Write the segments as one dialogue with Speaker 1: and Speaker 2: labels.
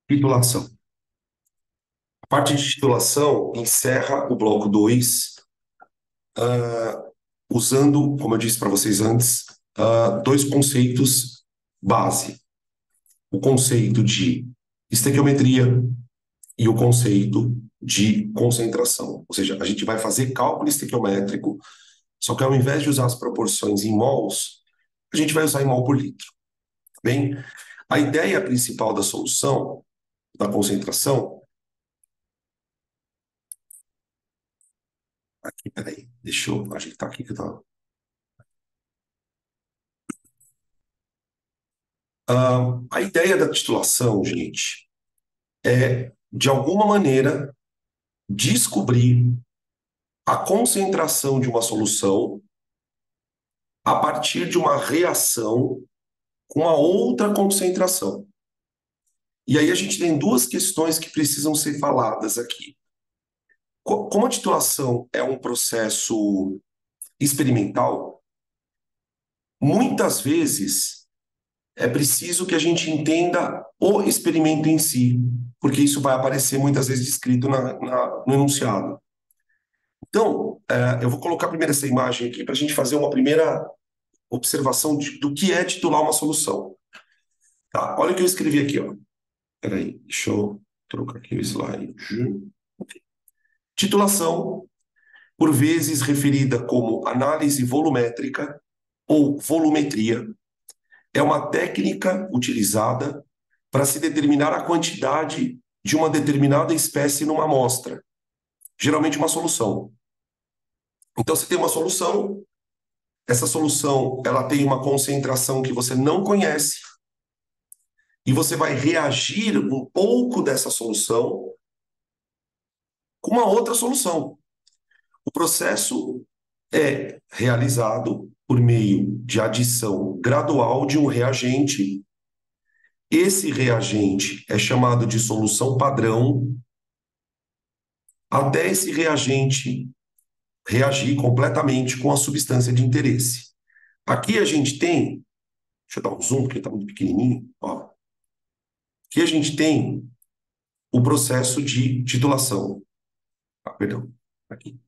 Speaker 1: Titulação. A parte de titulação encerra o bloco 2, usando, como eu disse para vocês antes, dois conceitos base. O conceito de estequiometria e o conceito de concentração. Ou seja, a gente vai fazer cálculo estequiométrico, só que ao invés de usar as proporções em mols, a gente vai usar em mol por litro. Bem, a ideia principal da solução, da concentração, aqui, peraí, deixa eu ajeitar aqui que eu tava. A ideia da titulação, gente, é, de alguma maneira, descobrir a concentração de uma solução a partir de uma reação com a outra concentração. E aí a gente tem duas questões que precisam ser faladas aqui. Como a titulação é um processo experimental, muitas vezes é preciso que a gente entenda o experimento em si, porque isso vai aparecer muitas vezes descrito no enunciado. Então, eu vou colocar primeiro essa imagem aqui para a gente fazer uma primeira observação do que é titular uma solução. Tá? Olha o que eu escrevi aqui, ó. Peraí, deixa eu trocar aqui o slide. Titulação, por vezes referida como análise volumétrica ou volumetria, é uma técnica utilizada para se determinar a quantidade de uma determinada espécie numa amostra, geralmente uma solução. Então, você tem uma solução, essa solução ela tem uma concentração que você não conhece, e você vai reagir um pouco dessa solução com uma outra solução. O processo é realizado por meio de adição gradual de um reagente. Esse reagente é chamado de solução padrão, até esse reagente reagir completamente com a substância de interesse. Aqui a gente tem, deixa eu dar um zoom, porque está muito pequenininho, ó. Aqui a gente tem o processo de titulação. Perdão, aqui.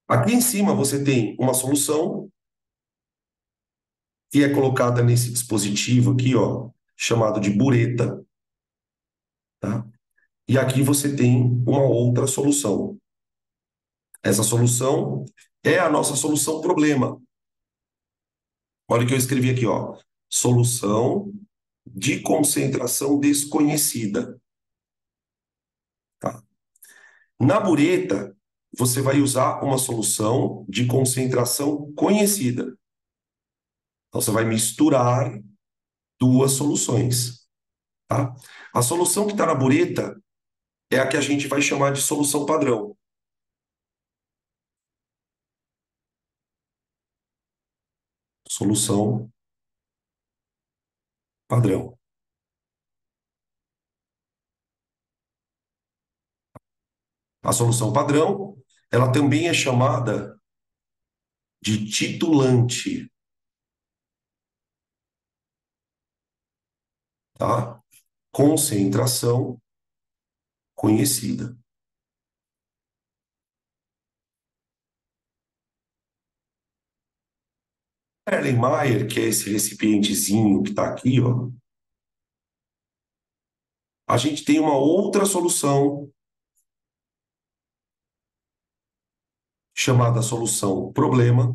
Speaker 1: Aqui em cima você tem uma solução que é colocada nesse dispositivo aqui, ó, chamado de bureta, tá? E aqui você tem uma outra solução. Essa solução é a nossa solução problema. Olha o que eu escrevi aqui, ó. Solução de concentração desconhecida, tá? Na bureta, você vai usar uma solução de concentração conhecida. Então, você vai misturar duas soluções, tá? A solução que está na bureta é a que a gente vai chamar de solução padrão. Solução padrão. A solução padrão, ela também é chamada de titulante, tá? Concentração conhecida. Erlenmeyer, que é esse recipientezinho que está aqui, ó, a gente tem uma outra solução chamada solução problema,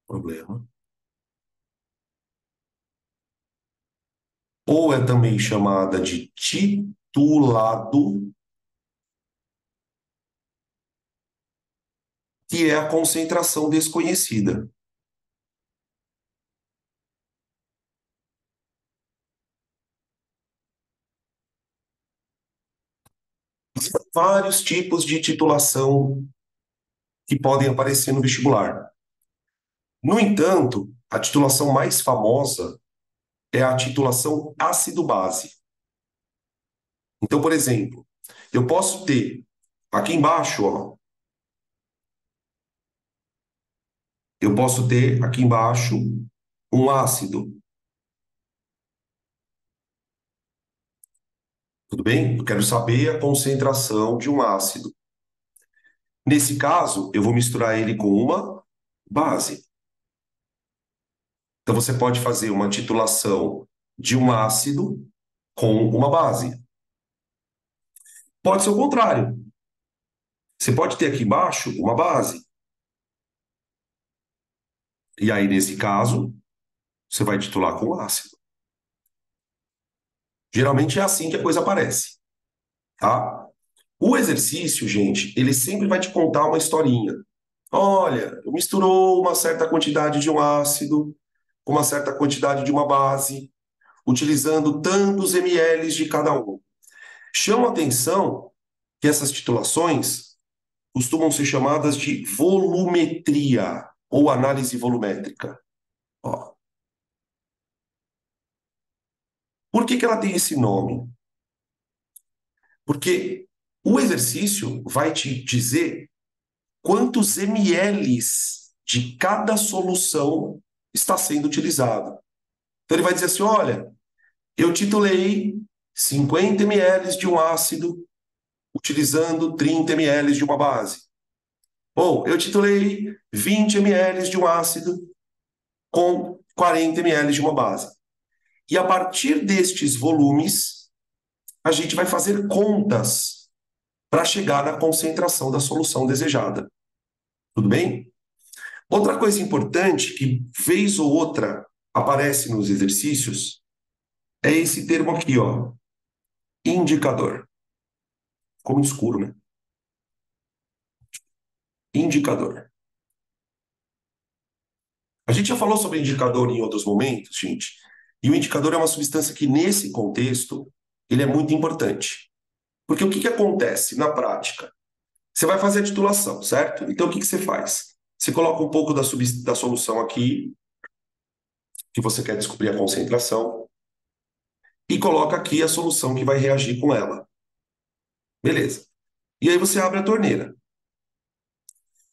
Speaker 1: problema, ou é também chamada de titulado, que é a concentração desconhecida. Vários tipos de titulação que podem aparecer no vestibular. No entanto, a titulação mais famosa é a titulação ácido-base. Então, por exemplo, eu posso ter aqui embaixo, ó, eu posso ter aqui embaixo um ácido. Tudo bem? Eu quero saber a concentração de um ácido. Nesse caso, eu vou misturar ele com uma base. Então, você pode fazer uma titulação de um ácido com uma base. Pode ser o contrário. Você pode ter aqui embaixo uma base. E aí, nesse caso, você vai titular com ácido. Geralmente é assim que a coisa aparece, tá? O exercício, gente, ele sempre vai te contar uma historinha. Olha, misturou uma certa quantidade de um ácido com uma certa quantidade de uma base, utilizando tantos ml de cada um. Chama atenção que essas titulações costumam ser chamadas de volumetria ou análise volumétrica. Ó, por que que ela tem esse nome? Porque o exercício vai te dizer quantos ml de cada solução está sendo utilizado. Então ele vai dizer assim, olha, eu titulei 50 ml de um ácido utilizando 30 ml de uma base. Ou eu titulei 20 ml de um ácido com 40 ml de uma base. E a partir destes volumes, a gente vai fazer contas para chegar na concentração da solução desejada. Tudo bem? Outra coisa importante que, vez ou outra, aparece nos exercícios é esse termo aqui, ó, indicador. Ficou muito escuro, né? Indicador. A gente já falou sobre indicador em outros momentos, gente, e o indicador é uma substância que, nesse contexto, ele é muito importante. Porque o que que acontece na prática? Você vai fazer a titulação, certo? Então, o que que você faz? Você coloca um pouco da solução aqui, que você quer descobrir a concentração, e coloca aqui a solução que vai reagir com ela. Beleza. E aí você abre a torneira.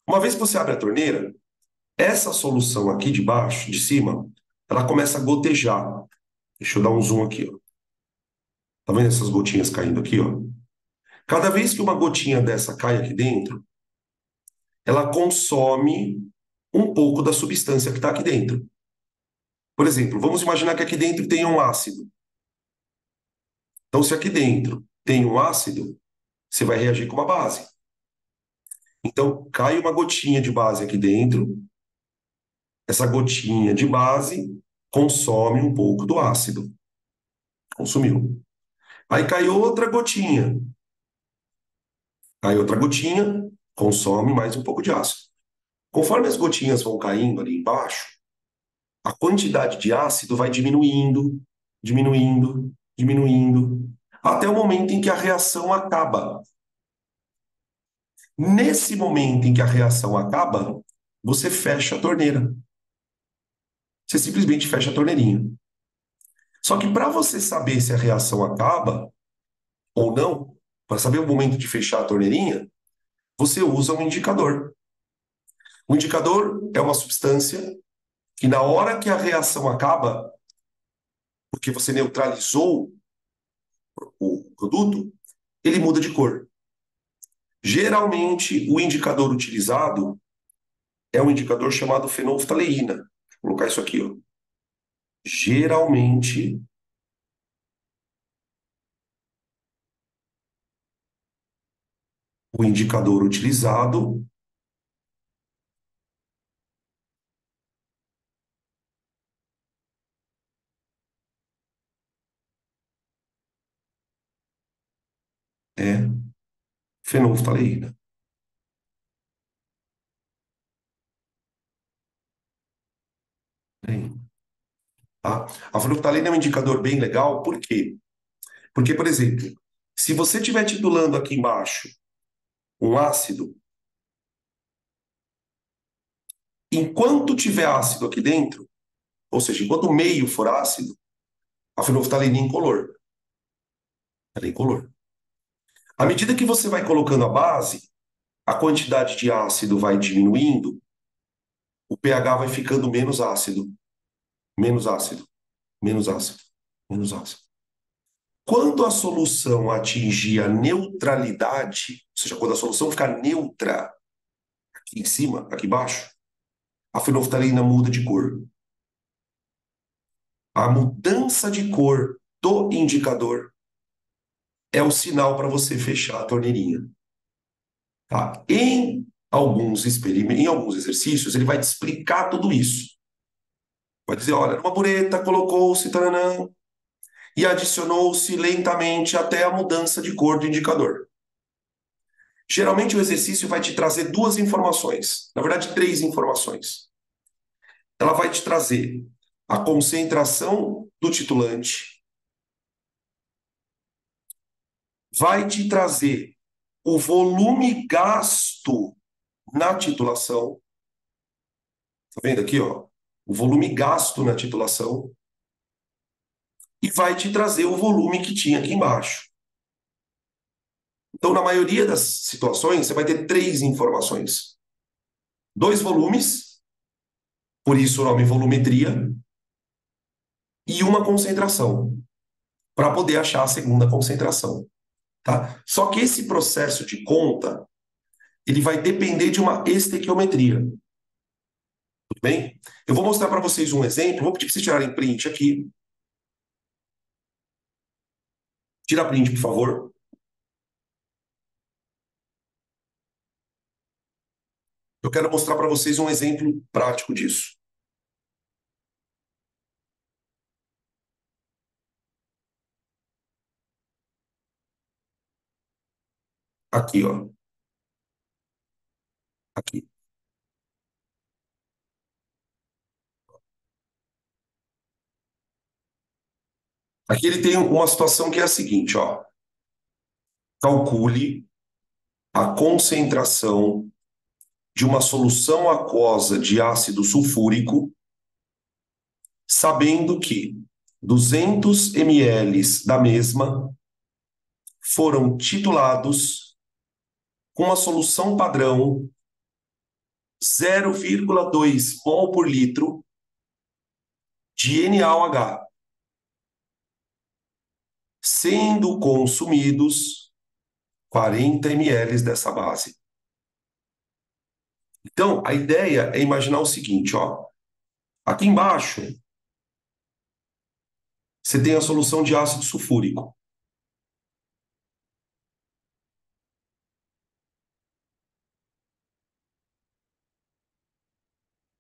Speaker 1: Uma vez que você abre a torneira, essa solução aqui de baixo, de cima, ela começa a gotejar. Deixa eu dar um zoom aqui, ó. Tá vendo essas gotinhas caindo aqui, ó? Cada vez que uma gotinha dessa cai aqui dentro, ela consome um pouco da substância que está aqui dentro. Por exemplo, vamos imaginar que aqui dentro tem um ácido. Então, se aqui dentro tem um ácido, você vai reagir com uma base. Então, cai uma gotinha de base aqui dentro, essa gotinha de base consome um pouco do ácido. Consumiu. Aí cai outra gotinha. Cai outra gotinha, consome mais um pouco de ácido. Conforme as gotinhas vão caindo ali embaixo, a quantidade de ácido vai diminuindo, diminuindo, diminuindo, até o momento em que a reação acaba. Nesse momento em que a reação acaba, você fecha a torneira. Você simplesmente fecha a torneirinha. Só que para você saber se a reação acaba ou não, para saber o momento de fechar a torneirinha, você usa um indicador. O indicador é uma substância que, na hora que a reação acaba, porque você neutralizou o produto, ele muda de cor. Geralmente, o indicador utilizado é um indicador chamado fenolftaleína. Vou colocar isso aqui, ó. Geralmente, o indicador utilizado é fenolftaleína. Bem, tá? A fenolftaleína é um indicador bem legal, por quê? Porque, por exemplo, se você estiver titulando aqui embaixo um ácido, enquanto tiver ácido aqui dentro, ou seja, enquanto o meio for ácido, a fenolftaleína é incolor. Ela é incolor. À medida que você vai colocando a base, a quantidade de ácido vai diminuindo, o pH vai ficando menos ácido, menos ácido, menos ácido, menos ácido. Quando a solução atingir a neutralidade, ou seja, quando a solução ficar neutra, aqui em cima, aqui embaixo, a fenolftalina muda de cor. A mudança de cor do indicador é o sinal para você fechar a torneirinha. Tá? Em alguns exercícios, ele vai te explicar tudo isso. Vai dizer, olha, numa bureta colocou-se taranã, e adicionou-se lentamente até a mudança de cor do indicador. Geralmente o exercício vai te trazer duas informações, na verdade três informações. Ela vai te trazer a concentração do titulante, vai te trazer o volume gasto na titulação. Tá vendo aqui, ó? O volume gasto na titulação e vai te trazer o volume que tinha aqui embaixo. Então, na maioria das situações, você vai ter três informações: dois volumes, por isso o nome volumetria, e uma concentração, para poder achar a segunda concentração, tá? Só que esse processo de conta, ele vai depender de uma estequiometria, tudo bem? Eu vou mostrar para vocês um exemplo, vou pedir para vocês tirarem print aqui. Tira print, por favor. Eu quero mostrar para vocês um exemplo prático disso. Aqui, ó. Aqui. Aqui ele tem uma situação que é a seguinte, ó. Calcule a concentração de uma solução aquosa de ácido sulfúrico, sabendo que 200 ml da mesma foram titulados com uma solução padrão 0,2 mol por litro de NaOH, sendo consumidos 40 ml dessa base. Então, a ideia é imaginar o seguinte, ó. Aqui embaixo, você tem a solução de ácido sulfúrico.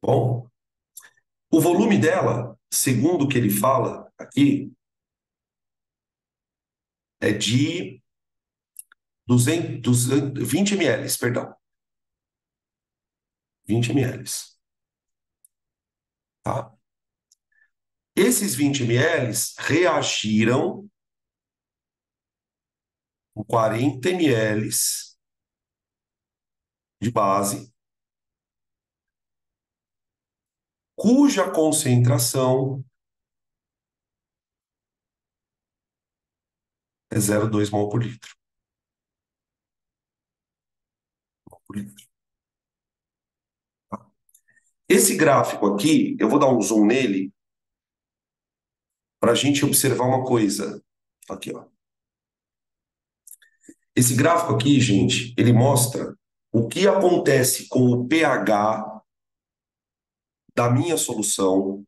Speaker 1: Bom, o volume dela, segundo o que ele fala aqui, é de 20 ml, perdão. 20 ml. Tá? Esses 20 ml reagiram com 40 ml de base, cuja concentração é 0,2 mol por litro. Por litro. Tá? Esse gráfico aqui, eu vou dar um zoom nele para a gente observar uma coisa. Aqui, ó. Esse gráfico aqui, gente, ele mostra o que acontece com o pH da minha solução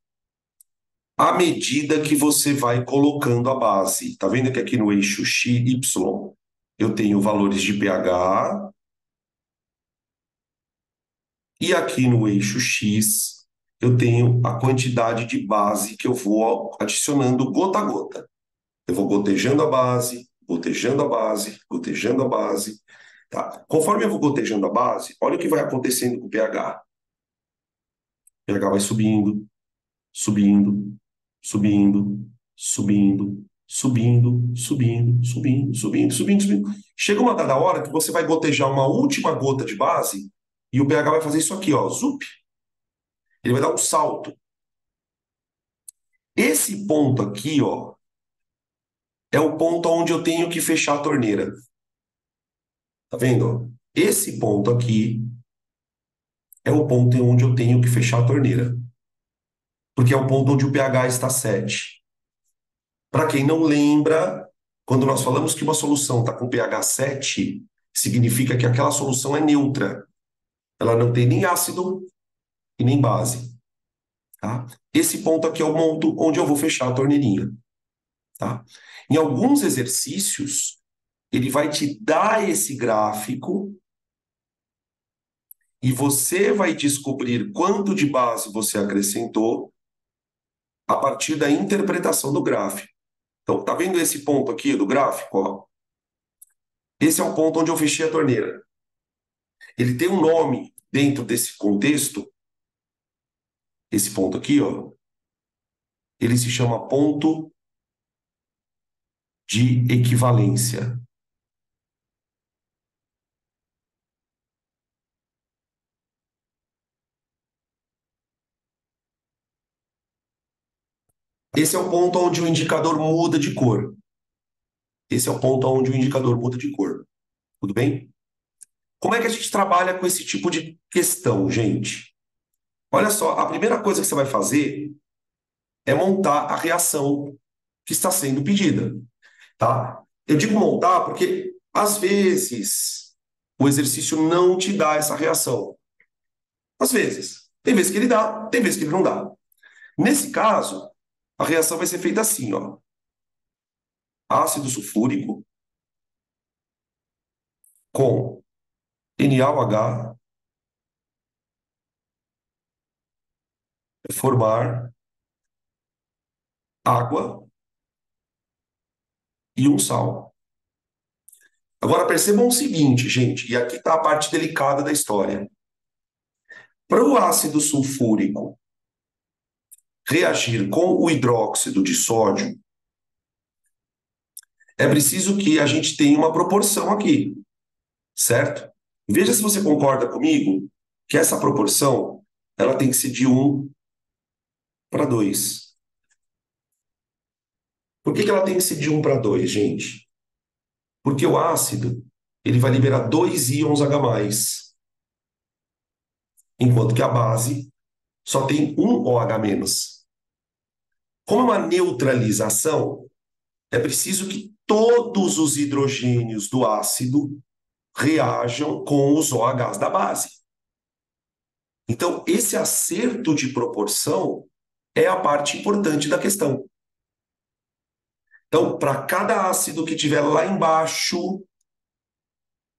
Speaker 1: à medida que você vai colocando a base. Tá vendo que aqui no eixo y eu tenho valores de pH e aqui no eixo x eu tenho a quantidade de base que eu vou adicionando gota a gota. Eu vou gotejando a base, gotejando a base, gotejando a base. Tá? Conforme eu vou gotejando a base, olha o que vai acontecendo com o pH. O pH vai subindo, subindo, subindo, subindo, subindo, subindo, subindo, subindo, subindo, subindo. Chega uma dada hora que você vai gotejar uma última gota de base e o pH vai fazer isso aqui, ó, zup. Ele vai dar um salto. Esse ponto aqui, ó, é o ponto onde eu tenho que fechar a torneira. Tá vendo? Esse ponto aqui é o ponto onde eu tenho que fechar a torneira. Porque é o ponto onde o pH está 7. Para quem não lembra, Quando nós falamos que uma solução está com pH 7, significa que aquela solução é neutra. Ela não tem nem ácido e nem base, tá? Esse ponto aqui é o ponto onde eu vou fechar a torneirinha, tá? Em alguns exercícios, ele vai te dar esse gráfico e você vai descobrir quanto de base você acrescentou a partir da interpretação do gráfico. Então, tá vendo esse ponto aqui do gráfico, ó? Esse é o ponto onde eu fechei a torneira. Ele tem um nome dentro desse contexto, esse ponto aqui, ó. Ele se chama ponto de equivalência. Esse é o ponto onde o indicador muda de cor. Esse é o ponto onde o indicador muda de cor. Tudo bem? Como é que a gente trabalha com esse tipo de questão, gente? Olha só, a primeira coisa que você vai fazer é montar a reação que está sendo pedida, tá? Eu digo montar porque, às vezes, o exercício não te dá essa reação. Às vezes. Tem vezes que ele dá, tem vezes que ele não dá. Nesse caso, a reação vai ser feita assim, ó. Ácido sulfúrico com NaOH formar água e um sal. Agora percebam o seguinte, gente, e aqui está a parte delicada da história. Para o ácido sulfúrico reagir com o hidróxido de sódio, é preciso que a gente tenha uma proporção aqui, certo? Veja se você concorda comigo que essa proporção ela tem que ser de 1:2. Por que ela tem que ser de 1:2, gente? Porque o ácido ele vai liberar dois íons H+, enquanto que a base só tem um OH-. Como é uma neutralização, é preciso que todos os hidrogênios do ácido reajam com os OHs da base. Então, esse acerto de proporção é a parte importante da questão. Então, para cada ácido que tiver lá embaixo,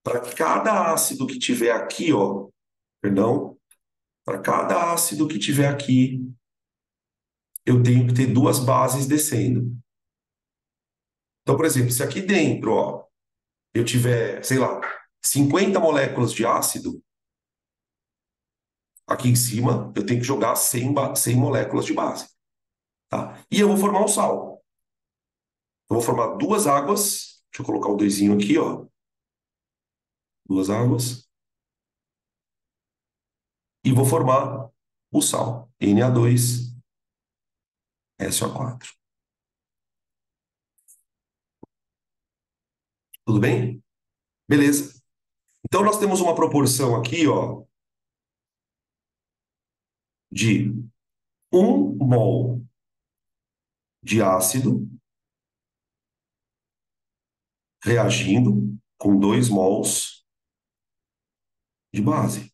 Speaker 1: para cada ácido que tiver aqui, ó, perdão, para cada ácido que tiver aqui, eu tenho que ter duas bases descendo. Então, por exemplo, se aqui dentro, ó, eu tiver, sei lá, 50 moléculas de ácido, aqui em cima eu tenho que jogar 100 moléculas de base, tá? E eu vou formar um sal. Eu vou formar duas águas, deixa eu colocar o doisinho aqui, ó, duas águas, e vou formar o sal, Na2SO4. Tudo bem? Beleza. Então nós temos uma proporção aqui, ó, de 1 mol de ácido reagindo com 2 mols de base.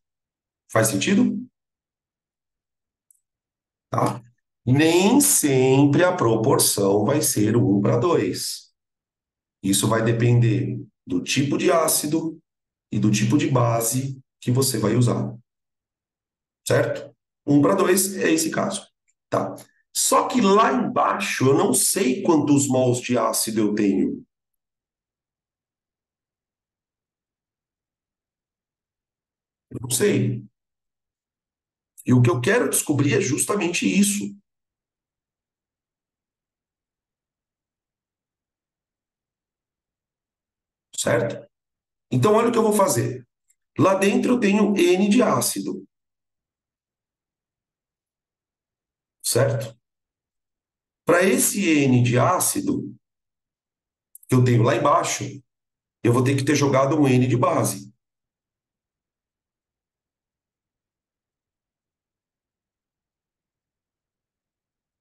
Speaker 1: Faz sentido? Tá? Nem sempre a proporção vai ser 1:2. Isso vai depender do tipo de ácido e do tipo de base que você vai usar. Certo? 1:2 é esse caso. Tá? Só que lá embaixo eu não sei quantos mols de ácido eu tenho. Eu não sei. E o que eu quero descobrir é justamente isso. Certo? Então, olha o que eu vou fazer. Lá dentro eu tenho N de ácido. Certo? Para esse N de ácido que eu tenho lá embaixo, eu vou ter que ter jogado um N de base.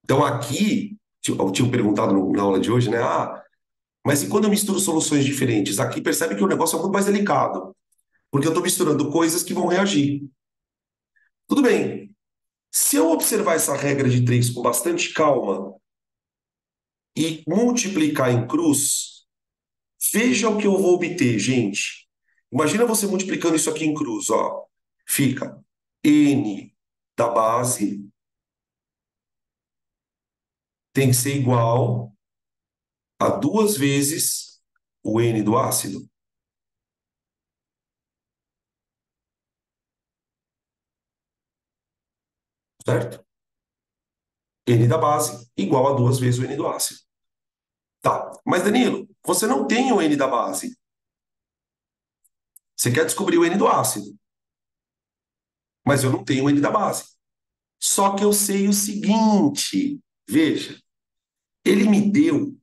Speaker 1: Então, aqui, eu tinha perguntado na aula de hoje, né? Ah, Mas e quando eu misturo soluções diferentes? Aqui percebe que o negócio é muito mais delicado, porque eu estou misturando coisas que vão reagir. Tudo bem. Se eu observar essa regra de três com bastante calma e multiplicar em cruz, veja o que eu vou obter, gente. Imagina você multiplicando isso aqui em cruz, ó. Fica n da base tem que ser igual a duas vezes o n do ácido, certo? N da base igual a duas vezes o n do ácido. Tá, mas Danilo, você não tem o n da base. Você quer descobrir o n do ácido, mas eu não tenho o n da base. Só que eu sei o seguinte, veja, ele me deu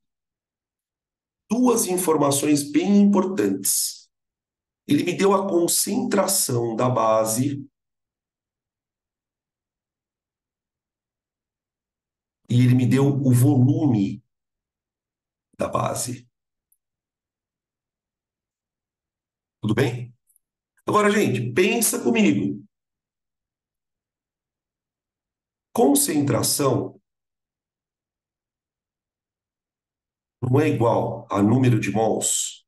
Speaker 1: duas informações bem importantes. Ele me deu a concentração da base e ele me deu o volume da base. Tudo bem? Agora, gente, pensa comigo. Concentração não é igual a número de mols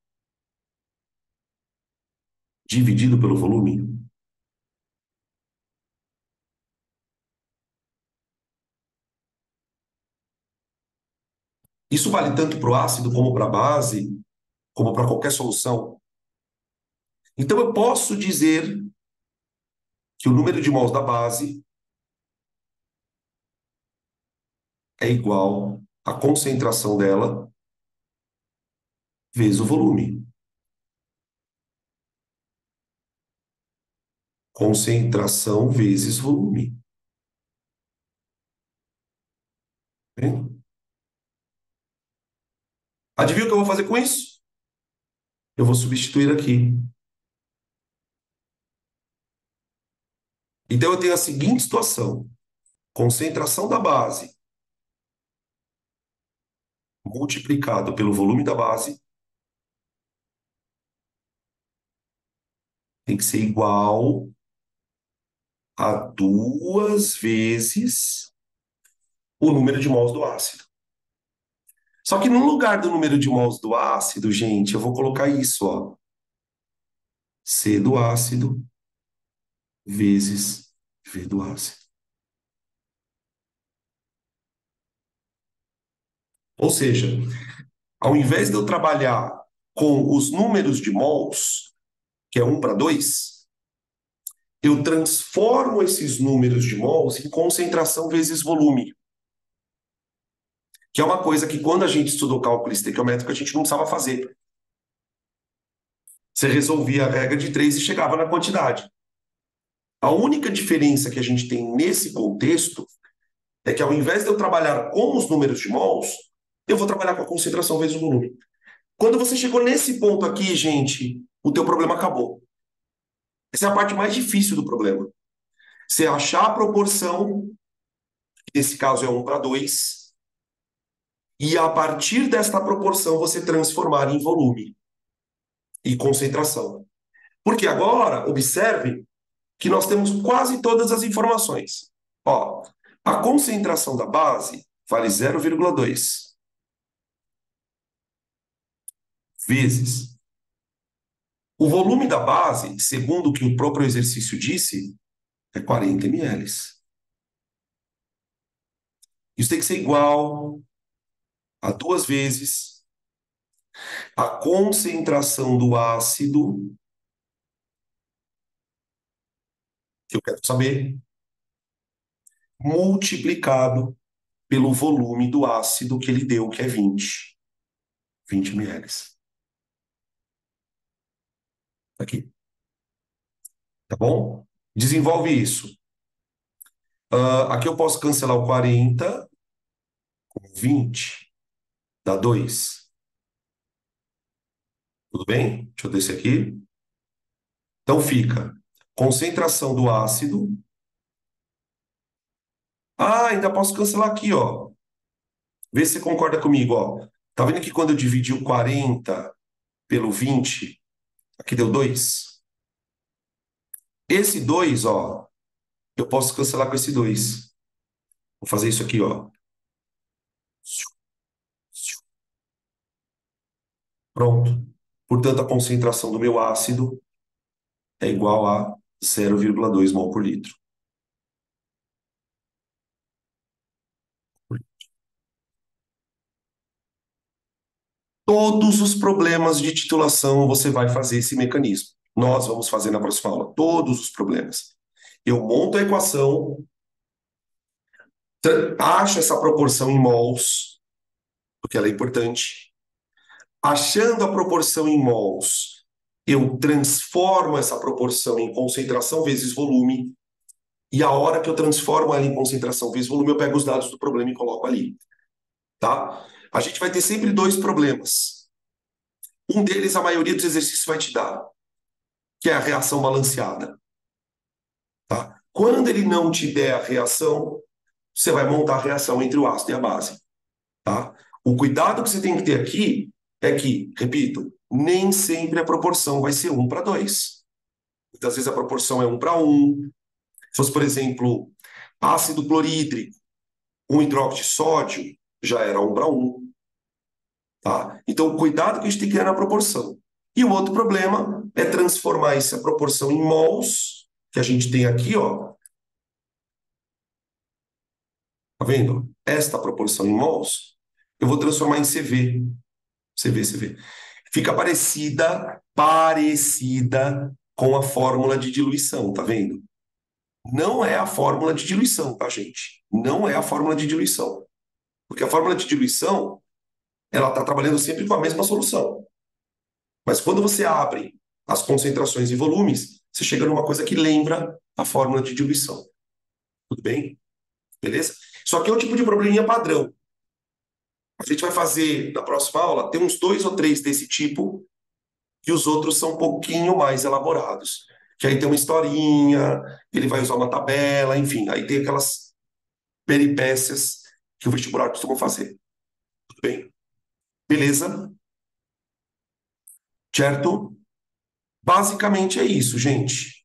Speaker 1: dividido pelo volume? Isso vale tanto para o ácido como para a base, como para qualquer solução. Então, eu posso dizer que o número de mols da base é igual à concentração dela vezes o volume. Concentração vezes volume. Hein? Adivinha o que eu vou fazer com isso? Eu vou substituir aqui. Então, eu tenho a seguinte situação: concentração da base multiplicado pelo volume da base tem que ser igual a duas vezes o número de mols do ácido. Só que no lugar do número de mols do ácido, gente, eu vou colocar isso, ó. C do ácido vezes V do ácido. Ou seja, ao invés de eu trabalhar com os números de mols, que é 1 para 2, eu transformo esses números de mols em concentração vezes volume, que é uma coisa que quando a gente estudou cálculo estequiométrico a gente não precisava fazer. Você resolvia a regra de três e chegava na quantidade. A única diferença que a gente tem nesse contexto é que ao invés de eu trabalhar com os números de mols, eu vou trabalhar com a concentração vezes o volume. Quando você chegou nesse ponto aqui, gente, o teu problema acabou. Essa é a parte mais difícil do problema. Você achar a proporção, que nesse caso é 1 para 2, e a partir desta proporção você transformar em volume e concentração. Porque agora, observe que nós temos quase todas as informações. Ó, a concentração da base vale 0,2 vezes. O volume da base, segundo o que o próprio exercício disse, é 40 ml. Isso tem que ser igual a duas vezes a concentração do ácido, que eu quero saber, multiplicado pelo volume do ácido que ele deu, que é 20 ml. Aqui, tá bom? Desenvolve isso. Aqui eu posso cancelar o 40 com 20, dá 2. Tudo bem? Deixa eu descer aqui. Então fica concentração do ácido. Ah, ainda posso cancelar aqui, ó. Vê se você concorda comigo, ó. Tá vendo que quando eu dividi o 40 pelo 20, aqui deu 2? Esse 2, ó, eu posso cancelar com esse 2. Vou fazer isso aqui, ó. Pronto. Portanto, a concentração do meu ácido é igual a 0,2 mol por litro. Todos os problemas de titulação você vai fazer esse mecanismo. Nós vamos fazer na próxima aula. Todos os problemas. Eu monto a equação, acho essa proporção em mols, porque ela é importante. Achando a proporção em mols, eu transformo essa proporção em concentração vezes volume, e a hora que eu transformo ela em concentração vezes volume, eu pego os dados do problema e coloco ali, tá? A gente vai ter sempre dois problemas. Um deles, a maioria dos exercícios vai te dar, que é a reação balanceada, tá? Quando ele não te der a reação, você vai montar a reação entre o ácido e a base, tá? O cuidado que você tem que ter aqui é que, repito, nem sempre a proporção vai ser 1:2. Muitas vezes a proporção é 1:1. Se fosse, por exemplo, ácido clorídrico, um hidróxido de sódio, já era 1:1. Tá? Então, o cuidado que a gente tem que ter na proporção. E o outro problema é transformar essa proporção em mols, que a gente tem aqui, ó. Tá vendo? Esta proporção em mols, eu vou transformar em CV. CV. Fica parecida com a fórmula de diluição, tá vendo? Não é a fórmula de diluição, tá, gente? Não é a fórmula de diluição. Porque a fórmula de diluição, ela está trabalhando sempre com a mesma solução. Mas quando você abre as concentrações e volumes, você chega numa coisa que lembra a fórmula de diluição. Tudo bem? Beleza? Só que é um tipo de probleminha padrão. A gente vai fazer, na próxima aula, tem uns 2 ou 3 desse tipo, e os outros são um pouquinho mais elaborados. Que aí tem uma historinha, ele vai usar uma tabela, enfim. Aí tem aquelas peripécias que o vestibular costuma fazer. Tudo bem? Beleza? Certo? Basicamente é isso, gente.